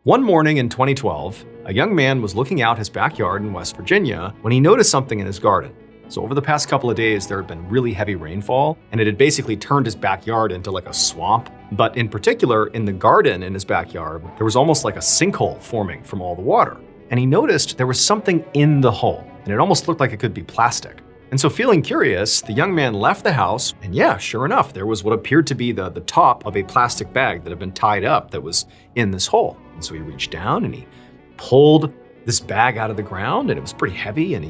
One morning in 2012, a young man was looking out his backyard in West Virginia when he noticed something in his garden. So over the past couple of days, there had been really heavy rainfall, and it had basically turned his backyard into like a swamp. But in particular, in the garden in his backyard, there was almost like a sinkhole forming from all the water. And he noticed there was something in the hole, and it almost looked like it could be plastic. And so feeling curious, the young man left the house, and yeah, sure enough, there was what appeared to be the top of a plastic bag that had been tied up that was in this hole. And so he reached down and he pulled this bag out of the ground, and it was pretty heavy, and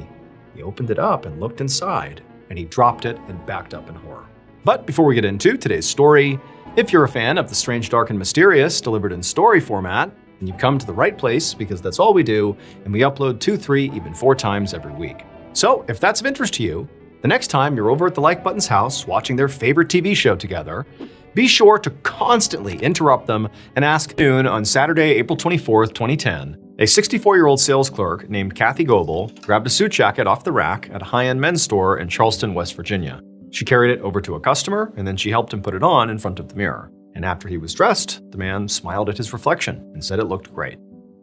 he opened it up and looked inside, and he dropped it and backed up in horror. But before we get into today's story, if you're a fan of the strange, dark, and mysterious delivered in story format, then you've come to the right place, because that's all we do, and we upload 2, 3, even 4 times every week. So if that's of interest to you, the next time you're over at the Like Button's house watching their favorite TV show together, be sure to constantly interrupt them and ask noon on Saturday, April 24th, 2010. A 64-year-old sales clerk named Kathy Goble grabbed a suit jacket off the rack at a high-end men's store in Charleston, West Virginia. She carried it over to a customer, and then she helped him put it on in front of the mirror. And after he was dressed, the man smiled at his reflection and said it looked great.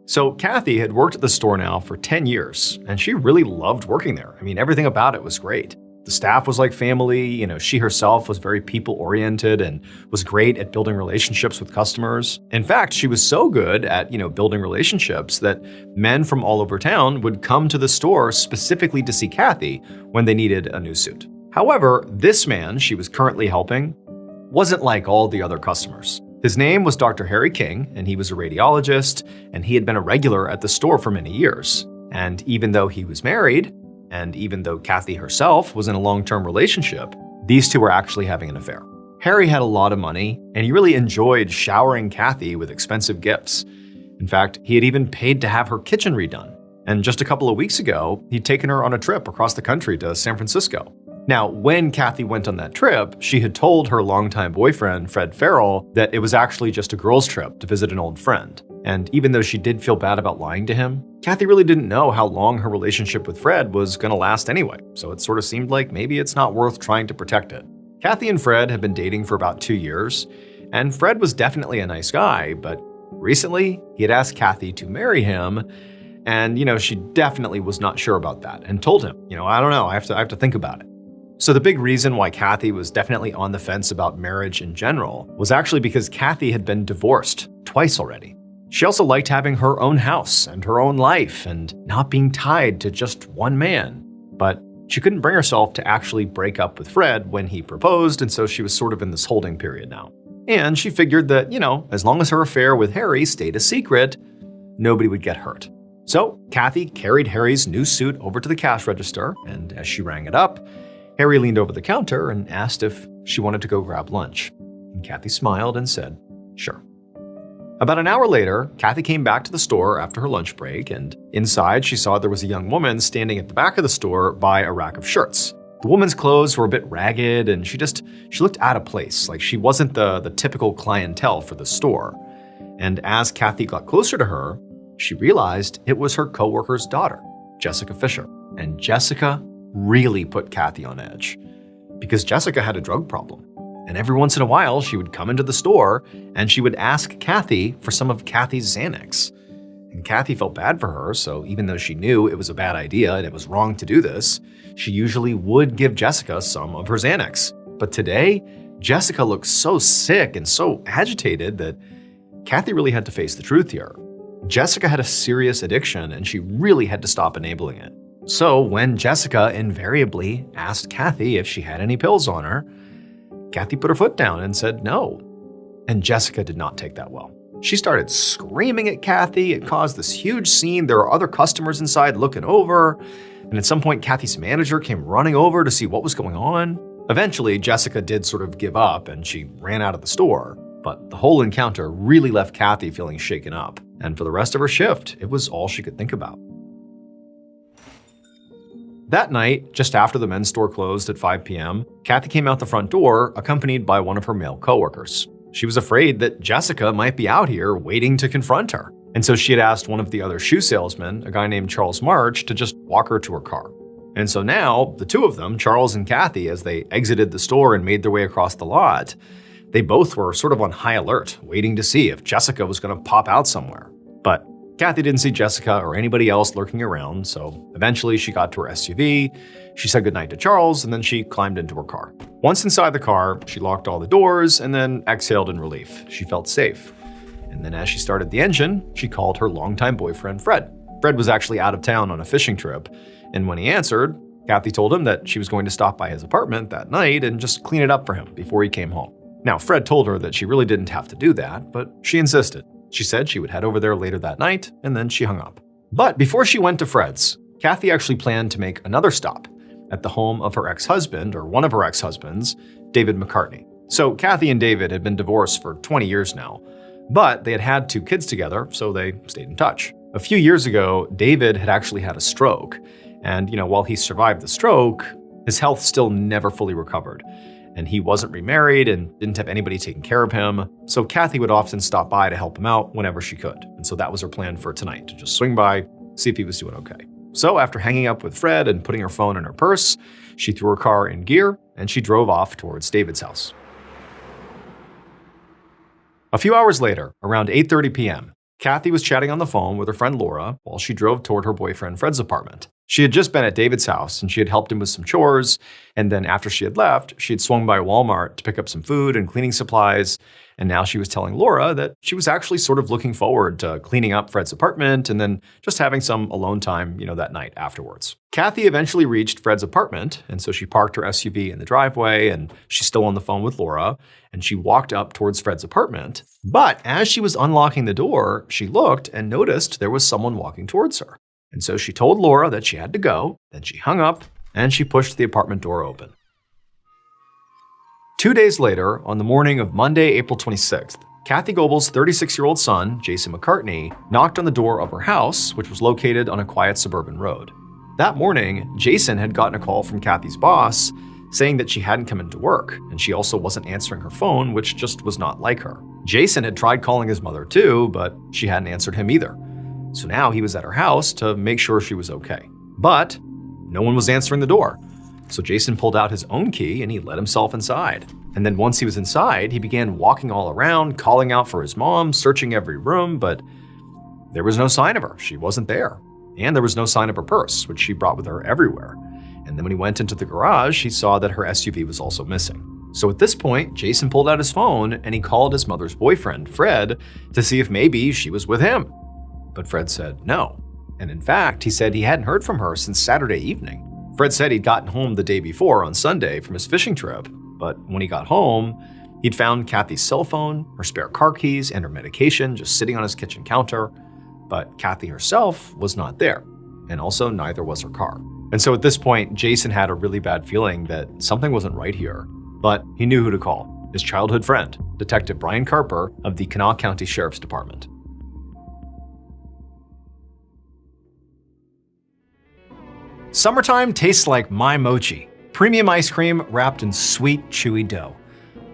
So Kathy had worked at the store now for 10 years, and she really loved working there. I mean, everything about it was great. The staff was like family, she herself was very people-oriented and was great at building relationships with customers. In fact, she was so good at, building relationships that men from all over town would come to the store specifically to see Kathy when they needed a new suit. However, this man she was currently helping wasn't like all the other customers. His name was Dr. Harry King, and he was a radiologist, and he had been a regular at the store for many years. And even though he was married, and even though Kathy herself was in a long-term relationship, these two were actually having an affair. Harry had a lot of money, and he really enjoyed showering Kathy with expensive gifts. In fact, he had even paid to have her kitchen redone. And just a couple of weeks ago, he'd taken her on a trip across the country to San Francisco. Now, when Kathy went on that trip, she had told her longtime boyfriend, Fred Farrell, that it was actually just a girls' trip to visit an old friend. And even though she did feel bad about lying to him, Kathy really didn't know how long her relationship with Fred was going to last anyway, so it sort of seemed like maybe it's not worth trying to protect it. Kathy and Fred had been dating for about 2 years, and Fred was definitely a nice guy, but recently he had asked Kathy to marry him, and she definitely was not sure about that and told him, I don't know, I have to think about it. So the big reason why Kathy was definitely on the fence about marriage in general was actually because Kathy had been divorced twice already. She also liked having her own house and her own life and not being tied to just one man. But she couldn't bring herself to actually break up with Fred when he proposed, and so she was sort of in this holding period now. And she figured that, as long as her affair with Harry stayed a secret, nobody would get hurt. So Kathy carried Harry's new suit over to the cash register, and as she rang it up, Harry leaned over the counter and asked if she wanted to go grab lunch. And Kathy smiled and said, sure. About an hour later, Kathy came back to the store after her lunch break, and inside she saw there was a young woman standing at the back of the store by a rack of shirts. The woman's clothes were a bit ragged, and she looked out of place, like she wasn't the typical clientele for the store. And as Kathy got closer to her, she realized it was her coworker's daughter, Jessica Fisher. And Jessica really put Kathy on edge, because Jessica had a drug problem. And every once in a while, she would come into the store and she would ask Kathy for some of Kathy's Xanax. And Kathy felt bad for her, so even though she knew it was a bad idea and it was wrong to do this, she usually would give Jessica some of her Xanax. But today, Jessica looked so sick and so agitated that Kathy really had to face the truth here. Jessica had a serious addiction, and she really had to stop enabling it. So when Jessica invariably asked Kathy if she had any pills on her, Kathy put her foot down and said no. And Jessica did not take that well. She started screaming at Kathy. It caused this huge scene. There were other customers inside looking over. And at some point, Kathy's manager came running over to see what was going on. Eventually, Jessica did sort of give up and she ran out of the store. But the whole encounter really left Kathy feeling shaken up. And for the rest of her shift, it was all she could think about. That night, just after the men's store closed at 5 p.m., Kathy came out the front door accompanied by one of her male coworkers. She was afraid that Jessica might be out here waiting to confront her. And so she had asked one of the other shoe salesmen, a guy named Charles March, to just walk her to her car. And so now, the two of them, Charles and Kathy, as they exited the store and made their way across the lot, they both were sort of on high alert, waiting to see if Jessica was going to pop out somewhere. Kathy didn't see Jessica or anybody else lurking around, so eventually she got to her SUV, she said goodnight to Charles, and then she climbed into her car. Once inside the car, she locked all the doors and then exhaled in relief. She felt safe. And then as she started the engine, she called her longtime boyfriend, Fred. Fred was actually out of town on a fishing trip, and when he answered, Kathy told him that she was going to stop by his apartment that night and just clean it up for him before he came home. Now, Fred told her that she really didn't have to do that, but she insisted. She said she would head over there later that night, and then she hung up. But before she went to Fred's, Kathy actually planned to make another stop at the home of her ex-husband, or one of her ex-husbands, David McCartney. So Kathy and David had been divorced for 20 years now, but they had had 2 kids together, so they stayed in touch. A few years ago, David had actually had a stroke, and while he survived the stroke, his health still never fully recovered. And he wasn't remarried and didn't have anybody taking care of him. So Kathy would often stop by to help him out whenever she could. And so that was her plan for tonight, to just swing by, see if he was doing okay. So after hanging up with Fred and putting her phone in her purse, she threw her car in gear and she drove off towards David's house. A few hours later, around 8:30 p.m., Kathy was chatting on the phone with her friend Laura while she drove toward her boyfriend Fred's apartment. She had just been at David's house and she had helped him with some chores, and then after she had left, she had swung by Walmart to pick up some food and cleaning supplies, and now she was telling Laura that she was actually sort of looking forward to cleaning up Fred's apartment and then just having some alone time, that night afterwards. Kathy eventually reached Fred's apartment, and so she parked her SUV in the driveway, and she's still on the phone with Laura, and she walked up towards Fred's apartment. But as she was unlocking the door, she looked and noticed there was someone walking towards her. And so she told Laura that she had to go, then she hung up, and she pushed the apartment door open. 2 days later, on the morning of Monday, April 26th, Kathy Goble's 36-year-old son, Jason McCartney, knocked on the door of her house, which was located on a quiet suburban road. That morning, Jason had gotten a call from Kathy's boss saying that she hadn't come into work, and she also wasn't answering her phone, which just was not like her. Jason had tried calling his mother too, but she hadn't answered him either. So now he was at her house to make sure she was okay. But no one was answering the door. So Jason pulled out his own key and he let himself inside. And then once he was inside, he began walking all around, calling out for his mom, searching every room, but there was no sign of her. She wasn't there. And there was no sign of her purse, which she brought with her everywhere. And then when he went into the garage, he saw that her SUV was also missing. So at this point, Jason pulled out his phone and he called his mother's boyfriend, Fred, to see if maybe she was with him. But Fred said no. And in fact, he said he hadn't heard from her since Saturday evening. Fred said he'd gotten home the day before on Sunday from his fishing trip, but when he got home, he'd found Kathy's cell phone, her spare car keys, and her medication just sitting on his kitchen counter. But Kathy herself was not there, and also neither was her car. And so at this point, Jason had a really bad feeling that something wasn't right here, but he knew who to call: his childhood friend, Detective Brian Carper of the Kanawha County Sheriff's Department. Summertime tastes like My Mochi, premium ice cream wrapped in sweet, chewy dough.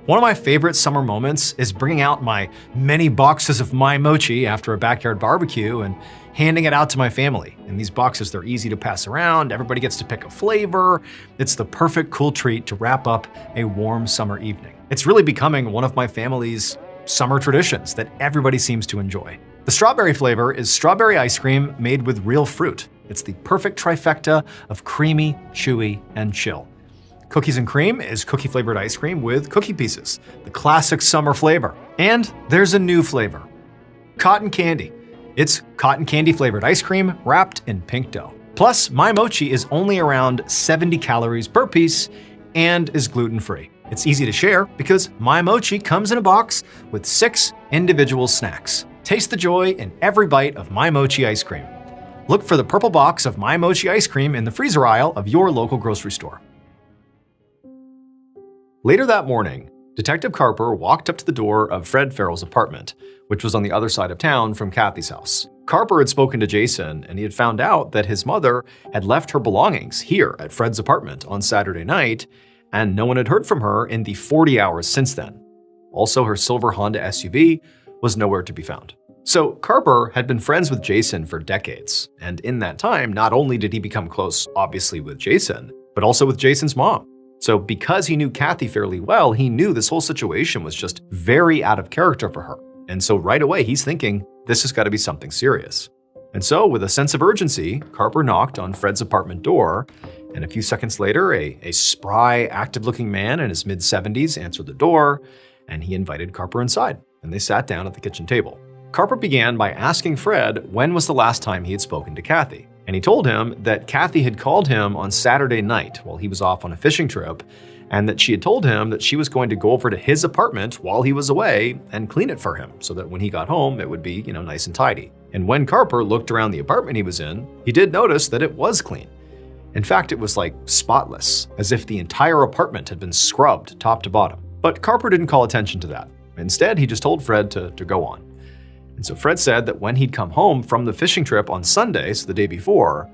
One of my favorite summer moments is bringing out my many boxes of My Mochi after a backyard barbecue and handing it out to my family. In these boxes, they're easy to pass around, everybody gets to pick a flavor. It's the perfect cool treat to wrap up a warm summer evening. It's really becoming one of my family's summer traditions that everybody seems to enjoy. The strawberry flavor is strawberry ice cream made with real fruit. It's the perfect trifecta of creamy, chewy, and chill. Cookies and cream is cookie-flavored ice cream with cookie pieces, the classic summer flavor. And there's a new flavor, cotton candy. It's cotton candy-flavored ice cream wrapped in pink dough. Plus, My Mochi is only around 70 calories per piece and is gluten-free. It's easy to share because My Mochi comes in a box with 6 individual snacks. Taste the joy in every bite of My Mochi ice cream. Look for the purple box of My Mochi ice cream in the freezer aisle of your local grocery store. Later that morning, Detective Carper walked up to the door of Fred Farrell's apartment, which was on the other side of town from Kathy's house. Carper had spoken to Jason, and he had found out that his mother had left her belongings here at Fred's apartment on Saturday night, and no one had heard from her in the 40 hours since then. Also, her silver Honda SUV was nowhere to be found. So Carper had been friends with Jason for decades, and in that time, not only did he become close, obviously, with Jason, but also with Jason's mom. So because he knew Kathy fairly well, he knew this whole situation was just very out of character for her. And so right away, he's thinking, this has got to be something serious. And so, with a sense of urgency, Carper knocked on Fred's apartment door, and a few seconds later, a spry, active-looking man in his mid-70s answered the door, and he invited Carper inside, and they sat down at the kitchen table. Carper began by asking Fred when was the last time he had spoken to Kathy, and he told him that Kathy had called him on Saturday night while he was off on a fishing trip, and that she had told him that she was going to go over to his apartment while he was away and clean it for him so that when he got home, it would be, nice and tidy. And when Carper looked around the apartment he was in, he did notice that it was clean. In fact, it was like spotless, as if the entire apartment had been scrubbed top to bottom. But Carper didn't call attention to that. Instead, he just told Fred to go on. And so Fred said that when he'd come home from the fishing trip on Sunday, so the day before,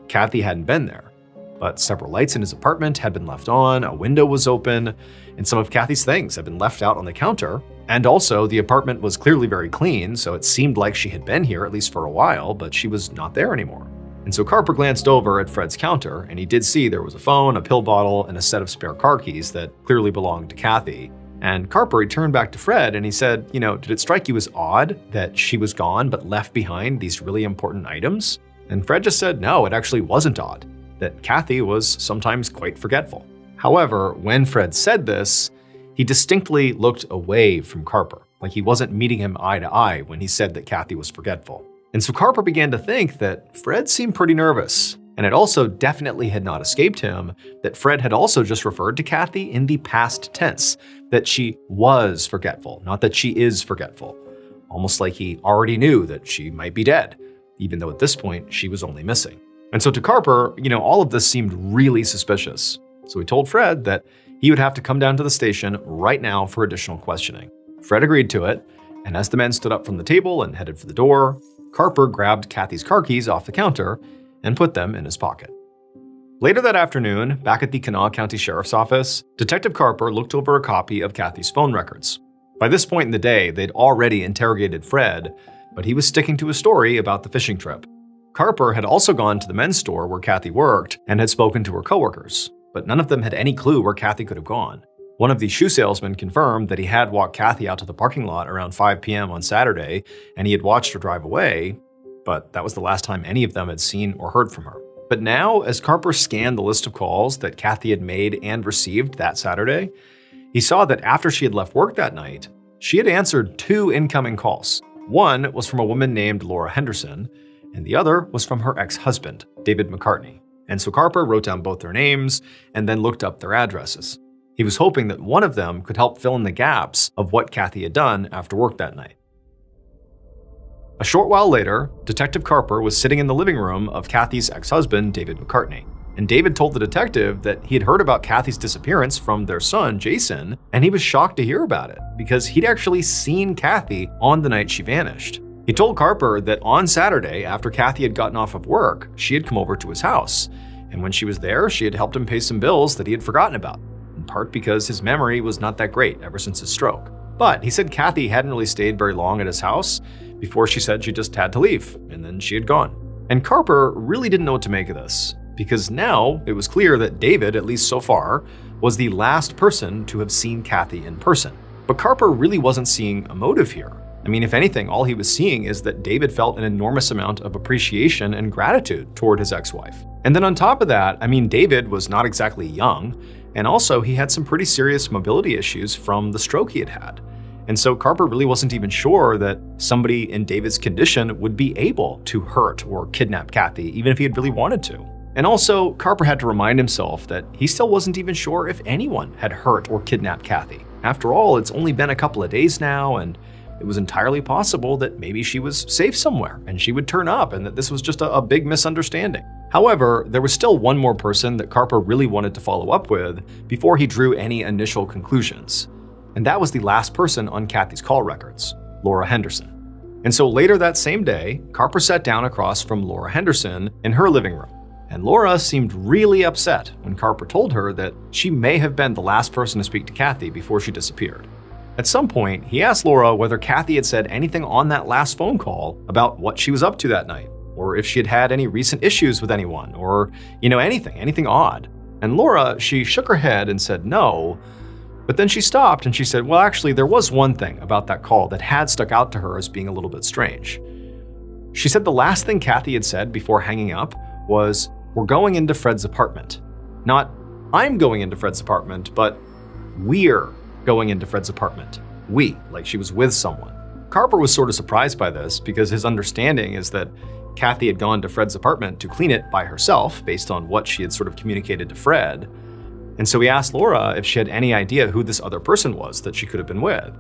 Kathy hadn't been there. But several lights in his apartment had been left on, a window was open, and some of Kathy's things had been left out on the counter. And also, the apartment was clearly very clean, so it seemed like she had been here at least for a while, but she was not there anymore. And so Carper glanced over at Fred's counter, and he did see there was a phone, a pill bottle, and a set of spare car keys that clearly belonged to Kathy. And Carper returned back to Fred and he said, did it strike you as odd that she was gone but left behind these really important items? And Fred just said, no, it actually wasn't odd, that Kathy was sometimes quite forgetful. However, when Fred said this, he distinctly looked away from Carper, like he wasn't meeting him eye to eye when he said that Kathy was forgetful. And so Carper began to think that Fred seemed pretty nervous. And it also definitely had not escaped him that Fred had also just referred to Kathy in the past tense, that she was forgetful, not that she is forgetful. Almost like he already knew that she might be dead, even though at this point she was only missing. And so to Carper, all of this seemed really suspicious. So he told Fred that he would have to come down to the station right now for additional questioning. Fred agreed to it, and as the men stood up from the table and headed for the door, Carper grabbed Kathy's car keys off the counter and put them in his pocket. Later that afternoon, back at the Kanawha County Sheriff's Office, Detective Carper looked over a copy of Kathy's phone records. By this point in the day, they'd already interrogated Fred, but he was sticking to his story about the fishing trip. Carper had also gone to the men's store where Kathy worked and had spoken to her coworkers, but none of them had any clue where Kathy could have gone. One of the shoe salesmen confirmed that he had walked Kathy out to the parking lot around 5 p.m. on Saturday, and he had watched her drive away, but that was the last time any of them had seen or heard from her. But now, as Carper scanned the list of calls that Kathy had made and received that Saturday, he saw that after she had left work that night, she had answered 2 incoming calls. One was from a woman named Laura Henderson, and the other was from her ex-husband, David McCartney. And so Carper wrote down both their names and then looked up their addresses. He was hoping that one of them could help fill in the gaps of what Kathy had done after work that night. A short while later, Detective Carper was sitting in the living room of Kathy's ex-husband, David McCartney. And David told the detective that he had heard about Kathy's disappearance from their son, Jason, and he was shocked to hear about it because he'd actually seen Kathy on the night she vanished. He told Carper that on Saturday, after Kathy had gotten off of work, she had come over to his house. And when she was there, she had helped him pay some bills that he had forgotten about, in part because his memory was not that great ever since his stroke. But he said Kathy hadn't really stayed very long at his house before she said she just had to leave, and then she had gone. And Carper really didn't know what to make of this, because now it was clear that David, at least so far, was the last person to have seen Kathy in person. But Carper really wasn't seeing a motive here. I mean, if anything, all he was seeing is that David felt an enormous amount of appreciation and gratitude toward his ex-wife. And then on top of that, David was not exactly young, and also he had some pretty serious mobility issues from the stroke he had had. And so Carper really wasn't even sure that somebody in David's condition would be able to hurt or kidnap Kathy, even if he had really wanted to. And also, Carper had to remind himself that he still wasn't even sure if anyone had hurt or kidnapped Kathy. After all, it's only been a couple of days now, and it was entirely possible that maybe she was safe somewhere and she would turn up and that this was just a big misunderstanding. However, there was still one more person that Carper really wanted to follow up with before he drew any initial conclusions. And that was the last person on Kathy's call records, Laura Henderson. And so later that same day, Carper sat down across from Laura Henderson in her living room. And Laura seemed really upset when Carper told her that she may have been the last person to speak to Kathy before she disappeared. At some point, he asked Laura whether Kathy had said anything on that last phone call about what she was up to that night, or if she had had any recent issues with anyone, or, anything odd. And Laura, she shook her head and said no, but then she stopped and she said, well, actually, there was one thing about that call that had stuck out to her as being a little bit strange. She said the last thing Kathy had said before hanging up was, "We're going into Fred's apartment." Not, "I'm going into Fred's apartment," but "We're going into Fred's apartment." We, like she was with someone. Carper was sort of surprised by this because his understanding is that Kathy had gone to Fred's apartment to clean it by herself based on what she had sort of communicated to Fred. And so he asked Laura if she had any idea who this other person was that she could have been with.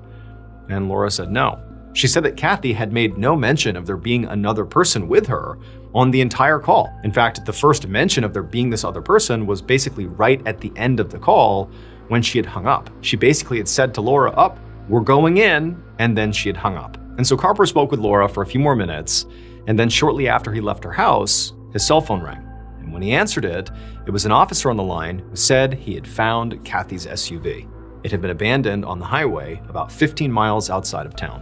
And Laura said no. She said that Kathy had made no mention of there being another person with her on the entire call. In fact, the first mention of there being this other person was basically right at the end of the call when she had hung up. She basically had said to Laura, "Up, we're going in," and then she had hung up. And so Carper spoke with Laura for a few more minutes, and then shortly after he left her house, his cell phone rang. And when he answered it, it was an officer on the line who said he had found Kathy's SUV. It had been abandoned on the highway about 15 miles outside of town.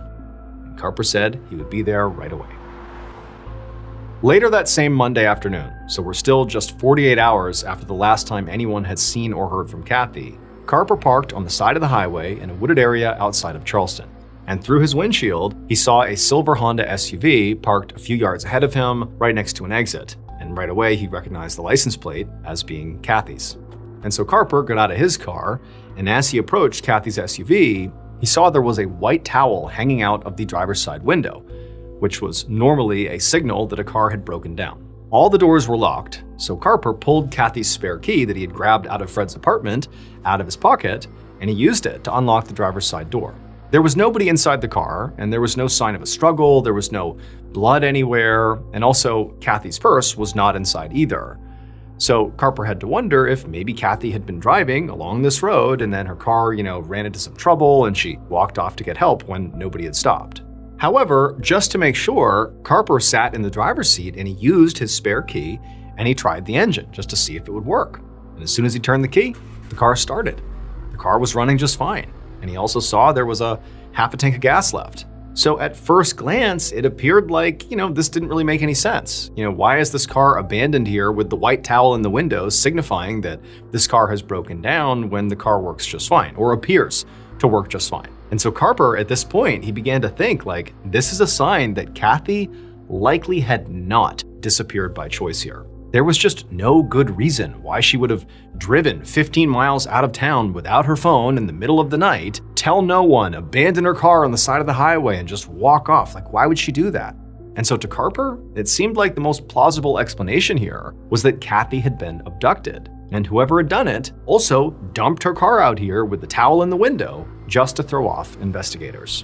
And Carper said he would be there right away. Later that same Monday afternoon, so we're still just 48 hours after the last time anyone had seen or heard from Kathy, Carper parked on the side of the highway in a wooded area outside of Charleston. And through his windshield, he saw a silver Honda SUV parked a few yards ahead of him, right next to an exit. And right away, he recognized the license plate as being Kathy's. And so Carper got out of his car, and as he approached Kathy's SUV, he saw there was a white towel hanging out of the driver's side window, which was normally a signal that a car had broken down. All the doors were locked, so Carper pulled Kathy's spare key that he had grabbed out of Fred's apartment out of his pocket, and he used it to unlock the driver's side door. There was nobody inside the car, and there was no sign of a struggle, there was no blood anywhere, and also Kathy's purse was not inside either. So Carper had to wonder if maybe Kathy had been driving along this road and then her car, ran into some trouble and she walked off to get help when nobody had stopped. However, just to make sure, Carper sat in the driver's seat and he used his spare key and he tried the engine just to see if it would work. And as soon as he turned the key, the car started. The car was running just fine. And he also saw there was a half a tank of gas left. So at first glance, it appeared like, this didn't really make any sense. Why is this car abandoned here with the white towel in the window signifying that this car has broken down when the car works just fine or appears to work just fine? And so Carper, at this point, he began to think this is a sign that Kathy likely had not disappeared by choice here. There was just no good reason why she would have driven 15 miles out of town without her phone in the middle of the night, tell no one, abandon her car on the side of the highway and just walk off. Why would she do that? And so to Carper, it seemed like the most plausible explanation here was that Kathy had been abducted. And whoever had done it also dumped her car out here with the towel in the window just to throw off investigators.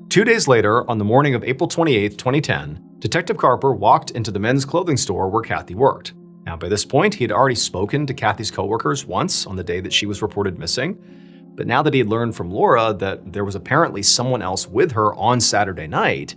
Two days later, on the morning of April 28, 2010, Detective Carper walked into the men's clothing store where Kathy worked. Now, by this point, he had already spoken to Kathy's coworkers once on the day that she was reported missing. But now that he had learned from Laura that there was apparently someone else with her on Saturday night,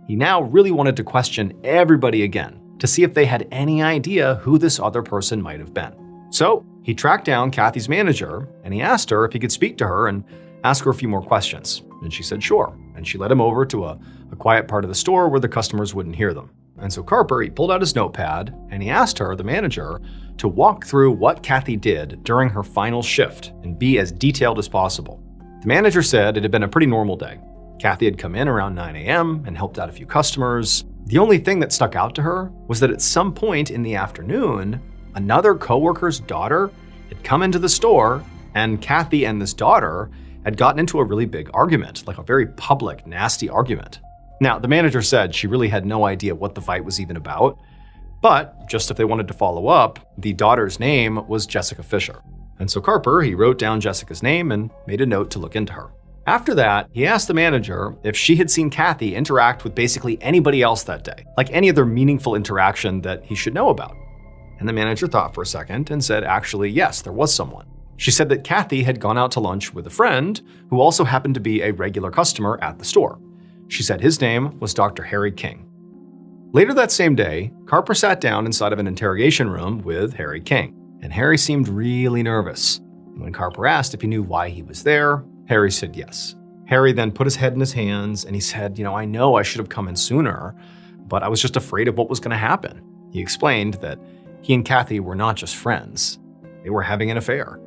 he now really wanted to question everybody again to see if they had any idea who this other person might have been. So he tracked down Kathy's manager and he asked her if he could speak to her and ask her a few more questions. And she said sure. And she led him over to a quiet part of the store where the customers wouldn't hear them. And so Carper, he pulled out his notepad and he asked her, the manager, to walk through what Kathy did during her final shift and be as detailed as possible. The manager said it had been a pretty normal day. Kathy had come in around 9 a.m. and helped out a few customers. The only thing that stuck out to her was that at some point in the afternoon, another coworker's daughter had come into the store and Kathy and this daughter had gotten into a really big argument, a very public, nasty argument. Now, the manager said she really had no idea what the fight was even about, but just if they wanted to follow up, the daughter's name was Jessica Fisher. And so Carper, he wrote down Jessica's name and made a note to look into her. After that, he asked the manager if she had seen Kathy interact with basically anybody else that day, any other meaningful interaction that he should know about. And the manager thought for a second and said, actually, yes, there was someone. She said that Kathy had gone out to lunch with a friend who also happened to be a regular customer at the store. She said his name was Dr. Harry King. Later that same day, Carper sat down inside of an interrogation room with Harry King, and Harry seemed really nervous. When Carper asked if he knew why he was there, Harry said yes. Harry then put his head in his hands and he said, I know I should have come in sooner, but I was just afraid of what was going to happen. He explained that he and Kathy were not just friends, they were having an affair.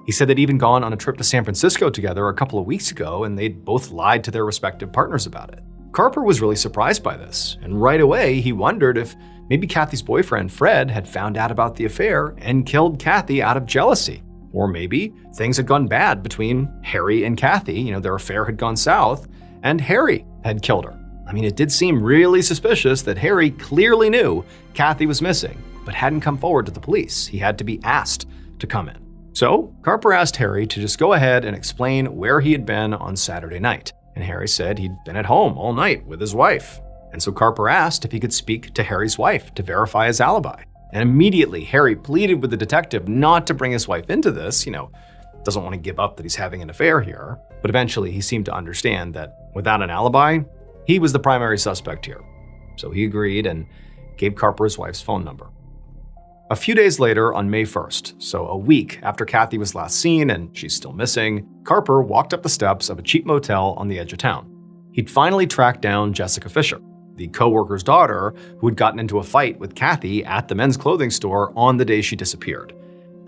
He said they'd even gone on a trip to San Francisco together a couple of weeks ago, and they'd both lied to their respective partners about it. Carper was really surprised by this, and right away he wondered if maybe Kathy's boyfriend, Fred, had found out about the affair and killed Kathy out of jealousy. Or maybe things had gone bad between Harry and Kathy, their affair had gone south, and Harry had killed her. It did seem really suspicious that Harry clearly knew Kathy was missing, but hadn't come forward to the police. He had to be asked to come in. So Carper asked Harry to just go ahead and explain where he had been on Saturday night. And Harry said he'd been at home all night with his wife. And so Carper asked if he could speak to Harry's wife to verify his alibi. And immediately Harry pleaded with the detective not to bring his wife into this, doesn't want to give up that he's having an affair here. But eventually he seemed to understand that without an alibi, he was the primary suspect here. So he agreed and gave Carper his wife's phone number. A few days later, on May 1st, so a week after Kathy was last seen and she's still missing, Carper walked up the steps of a cheap motel on the edge of town. He'd finally tracked down Jessica Fisher, the co-worker's daughter who had gotten into a fight with Kathy at the men's clothing store on the day she disappeared.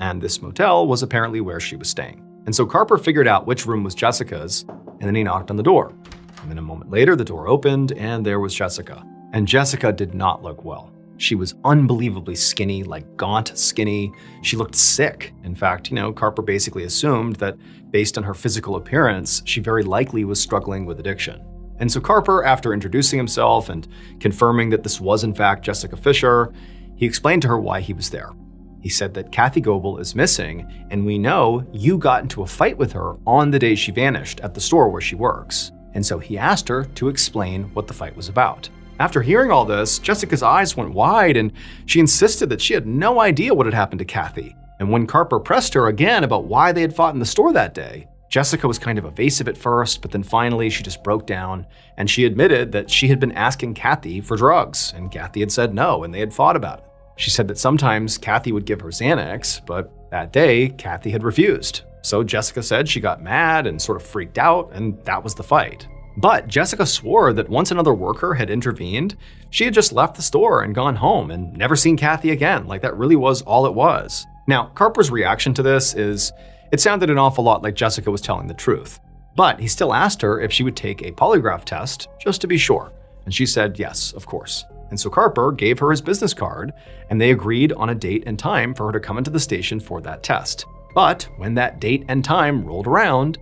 And this motel was apparently where she was staying. And so Carper figured out which room was Jessica's, and then he knocked on the door. And then a moment later, the door opened, and there was Jessica. And Jessica did not look well. She was unbelievably skinny, like gaunt skinny. She looked sick. In fact, Carper basically assumed that based on her physical appearance, she very likely was struggling with addiction. And so Carper, after introducing himself and confirming that this was in fact Jessica Fisher, he explained to her why he was there. He said that Kathy Goble is missing, and we know you got into a fight with her on the day she vanished at the store where she works. And so he asked her to explain what the fight was about. After hearing all this, Jessica's eyes went wide and she insisted that she had no idea what had happened to Kathy. And when Carper pressed her again about why they had fought in the store that day, Jessica was kind of evasive at first, but then finally she just broke down and she admitted that she had been asking Kathy for drugs, and Kathy had said no and they had fought about it. She said that sometimes Kathy would give her Xanax, but that day Kathy had refused. So Jessica said she got mad and sort of freaked out, and that was the fight. But Jessica swore that once another worker had intervened, she had just left the store and gone home and never seen Kathy again. Like, that really was all it was. Now, Carper's reaction to this is, it sounded an awful lot like Jessica was telling the truth. But he still asked her if she would take a polygraph test just to be sure. And she said yes, of course. And so Carper gave her his business card, and they agreed on a date and time for her to come into the station for that test. But when that date and time rolled around,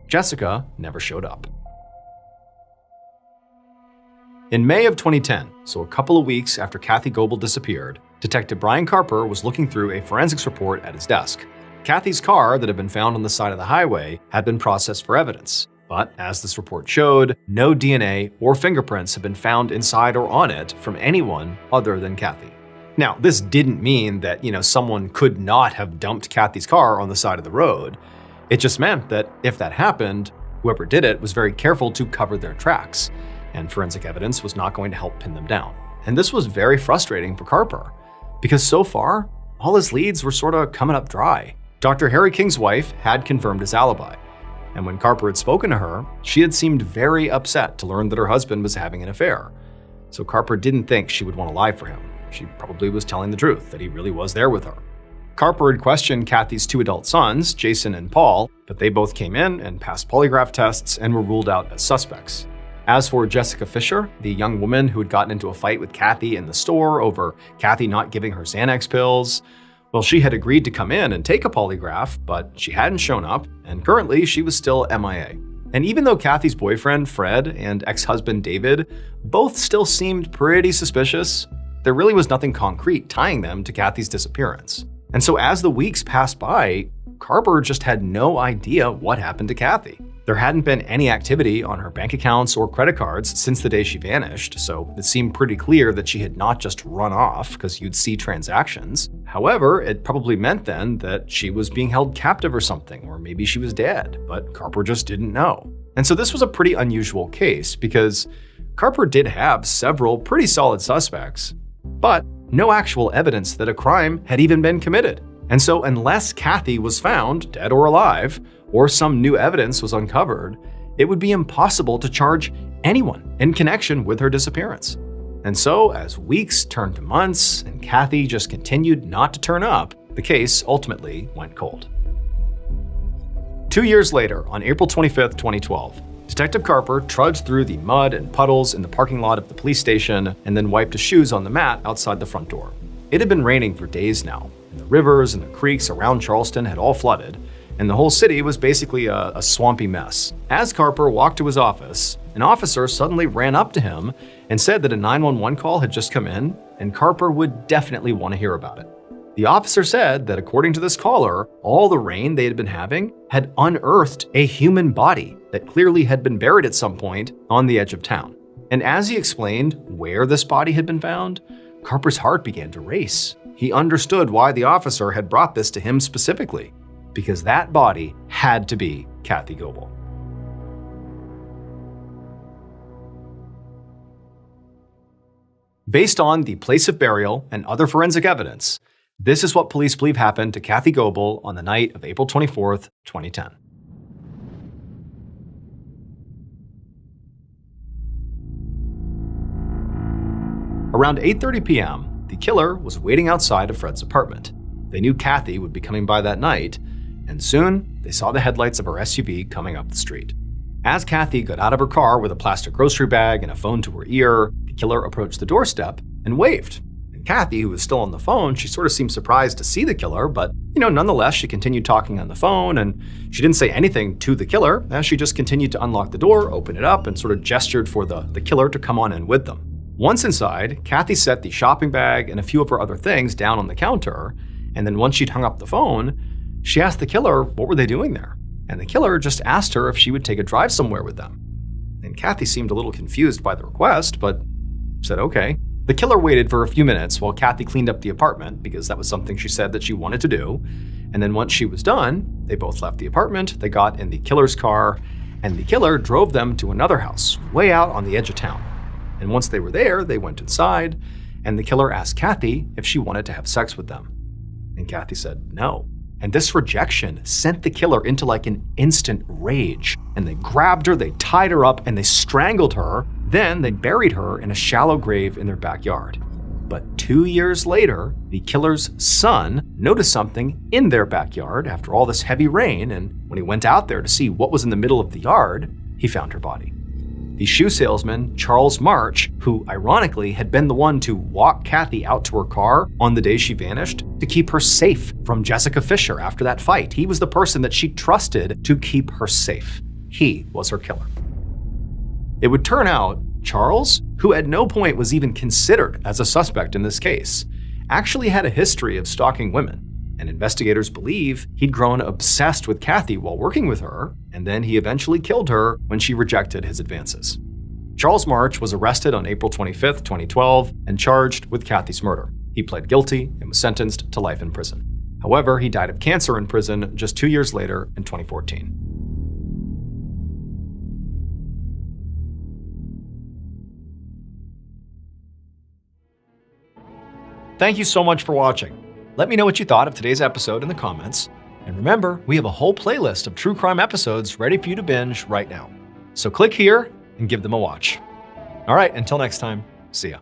Jessica never showed up. In May of 2010, so a couple of weeks after Kathy Goble disappeared, Detective Brian Carper was looking through a forensics report at his desk. Kathy's car that had been found on the side of the highway had been processed for evidence. But as this report showed, no DNA or fingerprints had been found inside or on it from anyone other than Kathy. Now, this didn't mean that, someone could not have dumped Kathy's car on the side of the road. It just meant that if that happened, whoever did it was very careful to cover their tracks, and forensic evidence was not going to help pin them down. And this was very frustrating for Carper, because so far, all his leads were sort of coming up dry. Dr. Harry King's wife had confirmed his alibi, and when Carper had spoken to her, she had seemed very upset to learn that her husband was having an affair. So Carper didn't think she would want to lie for him. She probably was telling the truth, that he really was there with her. Carper had questioned Kathy's 2 adult sons, Jason and Paul, but they both came in and passed polygraph tests and were ruled out as suspects. As for Jessica Fisher, the young woman who had gotten into a fight with Kathy in the store over Kathy not giving her Xanax pills, well, she had agreed to come in and take a polygraph, but she hadn't shown up, and currently she was still MIA. And even though Kathy's boyfriend, Fred, and ex-husband, David, both still seemed pretty suspicious, there really was nothing concrete tying them to Kathy's disappearance. And so as the weeks passed by, Carper just had no idea what happened to Kathy. There hadn't been any activity on her bank accounts or credit cards since the day she vanished, so it seemed pretty clear that she had not just run off, because you'd see transactions. However, it probably meant then that she was being held captive or something, or maybe she was dead, but Carper just didn't know. And so this was a pretty unusual case, because Carper did have several pretty solid suspects, but no actual evidence that a crime had even been committed. And so unless Kathy was found, dead or alive, or some new evidence was uncovered, it would be impossible to charge anyone in connection with her disappearance. And so as weeks turned to months and Kathy just continued not to turn up, the case ultimately went cold. 2 years later, on April 25th, 2012, Detective Carper trudged through the mud and puddles in the parking lot of the police station and then wiped his shoes on the mat outside the front door. It had been raining for days now, and the rivers and the creeks around Charleston had all flooded, and the whole city was basically a swampy mess. As Carper walked to his office, an officer suddenly ran up to him and said that a 911 call had just come in, and Carper would definitely want to hear about it. The officer said that according to this caller, all the rain they had been having had unearthed a human body that clearly had been buried at some point on the edge of town. And as he explained where this body had been found, Carper's heart began to race. He understood why the officer had brought this to him specifically, because that body had to be Kathy Goble. Based on the place of burial and other forensic evidence, this is what police believe happened to Kathy Goble on the night of April 24th, 2010. Around 8:30 p.m., the killer was waiting outside of Fred's apartment. They knew Kathy would be coming by that night, and soon they saw the headlights of her SUV coming up the street. As Kathy got out of her car with a plastic grocery bag and a phone to her ear, the killer approached the doorstep and waved. Kathy, who was still on the phone, she sort of seemed surprised to see the killer, but, nonetheless, she continued talking on the phone, and she didn't say anything to the killer, as she just continued to unlock the door, open it up, and sort of gestured for the killer to come on in with them. Once inside, Kathy set the shopping bag and a few of her other things down on the counter, and then once she'd hung up the phone, she asked the killer what were they doing there, and the killer just asked her if she would take a drive somewhere with them. And Kathy seemed a little confused by the request, but said okay. The killer waited for a few minutes while Kathy cleaned up the apartment, because that was something she said that she wanted to do. And then once she was done, they both left the apartment, they got in the killer's car, and the killer drove them to another house, way out on the edge of town. And once they were there, they went inside, and the killer asked Kathy if she wanted to have sex with them. And Kathy said no. And this rejection sent the killer into like an instant rage. And they grabbed her, they tied her up, and they strangled her. Then they buried her in a shallow grave in their backyard. But 2 years later, the killer's son noticed something in their backyard after all this heavy rain, and when he went out there to see what was in the middle of the yard, he found her body. The shoe salesman, Charles March, who ironically had been the one to walk Kathy out to her car on the day she vanished to keep her safe from Jessica Fisher after that fight. He was the person that she trusted to keep her safe. He was her killer. It would turn out Charles, who at no point was even considered as a suspect in this case, actually had a history of stalking women, and investigators believe he'd grown obsessed with Kathy while working with her, and then he eventually killed her when she rejected his advances. Charles March was arrested on April 25th, 2012, and charged with Kathy's murder. He pled guilty and was sentenced to life in prison. However, he died of cancer in prison just 2 years later in 2014. Thank you so much for watching. Let me know what you thought of today's episode in the comments. And remember, we have a whole playlist of true crime episodes ready for you to binge right now. So click here and give them a watch. All right, until next time, see ya.